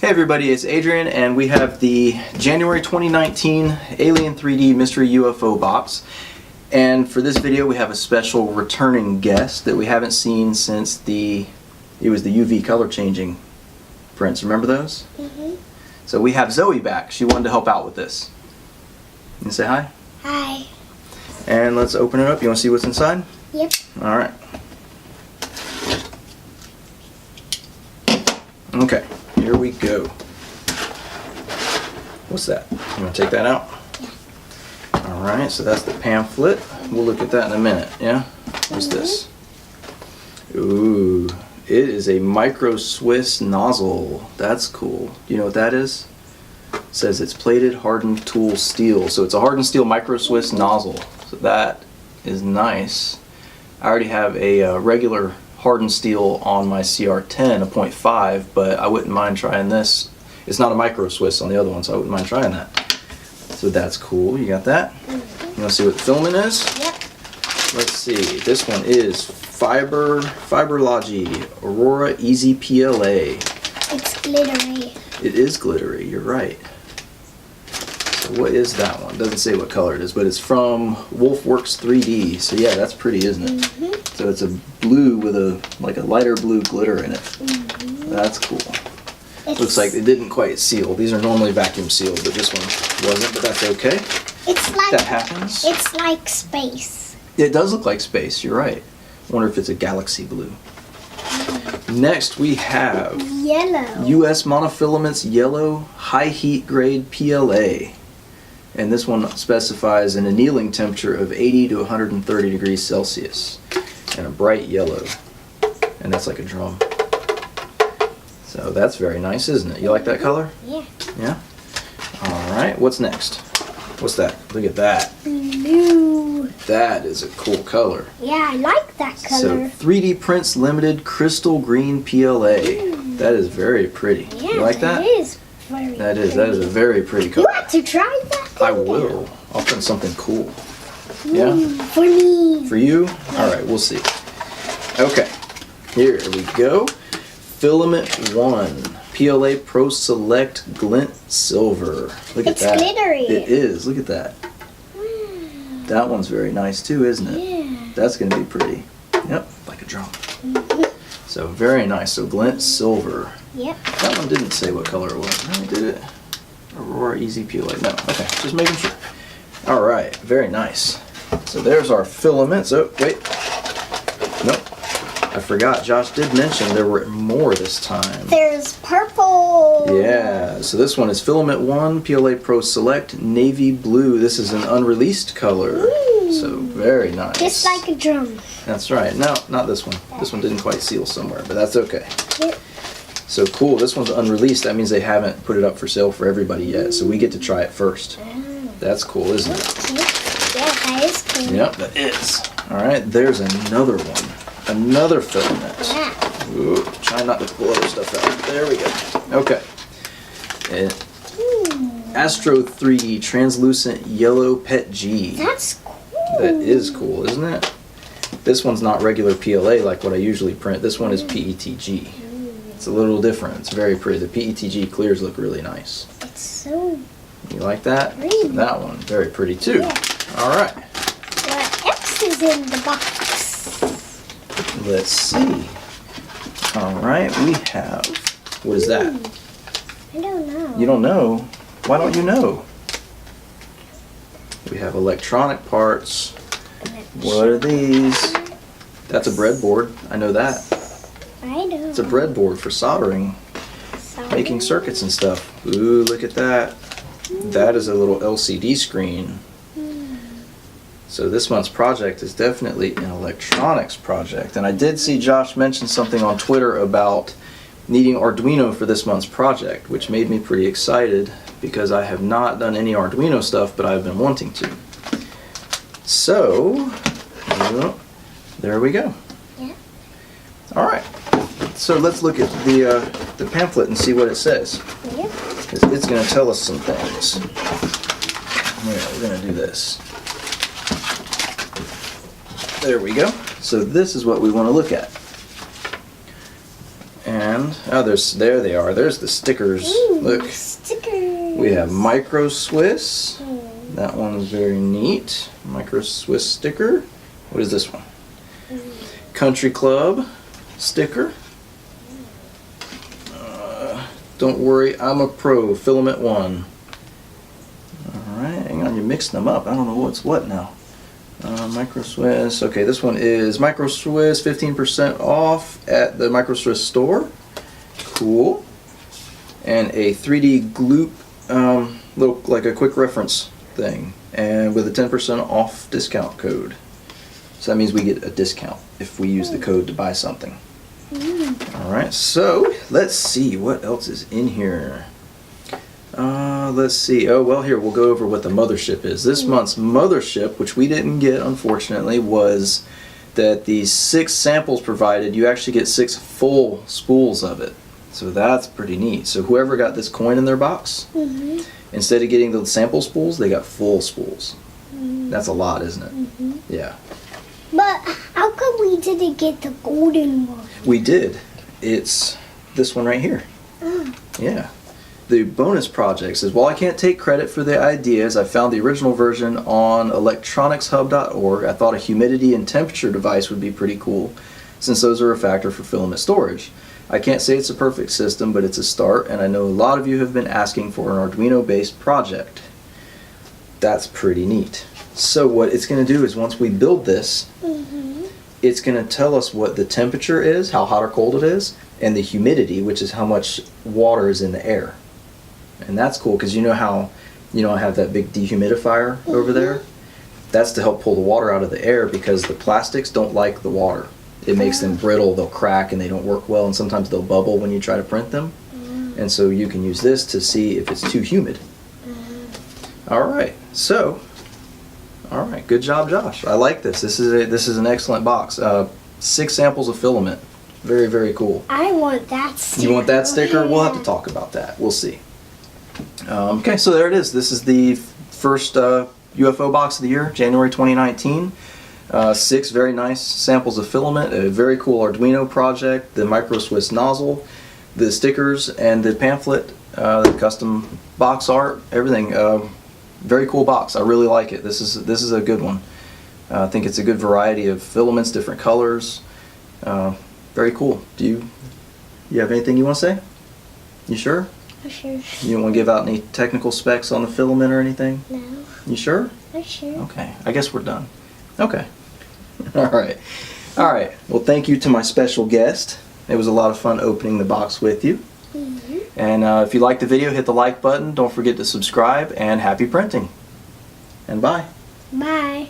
Hey everybody, it's Adrian, and we have the January 2019 Alien3D Mystery UFO Box. And for this video we have a special returning guest that we haven't seen since it was the UV color changing prints. Remember those? Mm-hmm. So we have Zoe back. She wanted to help out with this. You say hi? Hi. And let's open it up. You want to see what's inside? Yep. Alright. Okay. Here we go. What's that? You want to take that out? Yeah. Alright, so that's the pamphlet. We'll look at that in a minute, yeah? What's this? Ooh, it is a micro Swiss nozzle. That's cool. Do you know what that is? It says it's plated hardened tool steel. So it's a hardened steel micro Swiss nozzle. So that is nice. I already have a regular hardened steel on my CR10, a 0.5, but I wouldn't mind trying this. It's not a micro Swiss on the other one, so I wouldn't mind trying that. So that's cool. You got that? Mm-hmm. You want to see what the filament is? Yep. Let's see. This one is Fiberlogy Aurora Easy PLA. It's glittery. It is glittery. You're right. So what is that one? Doesn't say what color it is, but it's from Wolfworks 3D. So yeah, that's pretty, isn't it? Mm-hmm. So it's a blue with a lighter blue glitter in it. Mm-hmm. That's cool. Looks like it didn't quite seal. These are normally vacuum sealed, but this one wasn't, but that's okay. It's like that happens. It's like space. It does look like space, you're right. I wonder if it's a galaxy blue. Mm-hmm. Next we have yellow. US Monofilaments Yellow High Heat Grade PLA. And this one specifies an annealing temperature of 80 to 130 degrees Celsius. And a bright yellow. And that's like a drum. So that's very nice, isn't it? You like that color? Yeah. Yeah? Alright, what's next? What's that? Look at that. Blue. That is a cool color. Yeah, I like that color. So 3D Prints Limited Crystal Green PLA. That is very pretty. Yeah, you like that? It is very pretty. That is a very pretty color. You want to try that? I will. I'll print something cool. Yeah? For me. For you? Alright, we'll see. Okay. Here we go. Filament 1. PLA Pro Select Glint Silver. Look at that. It's glittery. It is. Look at that. That one's very nice too, isn't it? Yeah. That's going to be pretty. Yep, like a drum. Mm-hmm. So very nice. So Glint Silver. Yep. That one didn't say what color it was. No, did it? Aurora Easy PLA. No. Okay, just making sure. All right, very nice. So there's our filaments. Oh, wait. Nope. I forgot. Josh did mention there were more this time. There's purple. Yeah. So this one is Filament 1 PLA Pro Select Navy Blue. This is an unreleased color. Ooh. So very nice. Just like a drum. That's right. No, not this one. This one didn't quite seal somewhere, but that's okay. Yep. So cool. This one's unreleased. That means they haven't put it up for sale for everybody yet. So we get to try it first. That's cool, isn't it? Yeah, that is cool. Yep, that is. All right, there's another one. Another filament. Yeah. Ooh, try not to pull other stuff out. There we go. Okay. Astro 3D Translucent Yellow Pet G. That's cool. That is cool, isn't it? This one's not regular PLA like what I usually print. This one is PETG. It's a little different. It's very pretty. The PETG clears look really nice. It's so... You like that? Pretty. So that one, very pretty too. Yeah. All right. What else is in the box? Let's see. All right, we have, what is that? I don't know. You don't know? Why don't you know? We have electronic parts. What are these? That's a breadboard. I know that. I know. It's a breadboard for soldering, making circuits and stuff. Ooh, look at that. That is a little LCD screen. So this month's project is definitely an electronics project. And I did see Josh mention something on Twitter about needing Arduino for this month's project, which made me pretty excited because I have not done any Arduino stuff, but I've been wanting to. So, there we go. Yeah. All right. So let's look at the pamphlet and see what it says. Yep. It's going to tell us some things. Yeah, we're going to do this. There we go. So this is what we want to look at. And And there they are. There's the stickers. Ooh, Look, stickers. we have Micro Swiss. Mm. That one's very neat. Micro Swiss sticker. What is this one? Country Club sticker. Don't worry, I'm a pro. Filament 1. Alright, hang on, you're mixing them up. I don't know what's what now. Micro Swiss. Okay, this one is Micro Swiss, 15% off at the Micro Swiss store. Cool. And a 3D gloop, little like a quick reference thing, and with a 10% off discount code. So that means we get a discount if we use the code to buy something. Alright, so let's see what else is in here. Let's see. Oh, well, here, we'll go over what the mothership is. This month's mothership, which we didn't get, unfortunately, was that these 6 samples provided, you actually get 6 full spools of it. So that's pretty neat. So whoever got this coin in their box, instead of getting the sample spools, they got full spools. That's a lot, isn't it? Yeah. But how come we didn't get the golden one? We did. It's this one right here. Oh. Yeah. The bonus project says, while I can't take credit for the ideas, I found the original version on electronicshub.org. I thought a humidity and temperature device would be pretty cool, since those are a factor for filament storage. I can't say it's a perfect system, but it's a start, and I know a lot of you have been asking for an Arduino-based project. That's pretty neat. So what it's going to do is once we build this, it's going to tell us what the temperature is, how hot or cold it is, and the humidity, which is how much water is in the air. And that's cool because you know how, I have that big dehumidifier over there? That's to help pull the water out of the air because the plastics don't like the water. It makes them brittle, they'll crack, and they don't work well, and sometimes they'll bubble when you try to print them. And so you can use this to see if it's too humid. Alright, so, alright, good job, Josh. I like this. This is an excellent box. 6 samples of filament. Very, very cool. I want that sticker. You want that sticker? We'll have to talk about that. We'll see. Okay, so there it is. This is the first UFO box of the year, January 2019. 6 very nice samples of filament, a very cool Arduino project, the Micro Swiss nozzle, the stickers, and the pamphlet, the custom box art, everything. Very cool box. I really like it. This is a good one. I think it's a good variety of filaments, different colors. Very cool. Do you have anything you want to say? You sure? For sure. You don't want to give out any technical specs on the filament or anything? No. You sure? For sure. Okay. I guess we're done. Okay. Alright. Alright. Well, thank you to my special guest. It was a lot of fun opening the box with you. And if you liked the video, hit the like button. Don't forget to subscribe, and happy printing. And bye. Bye.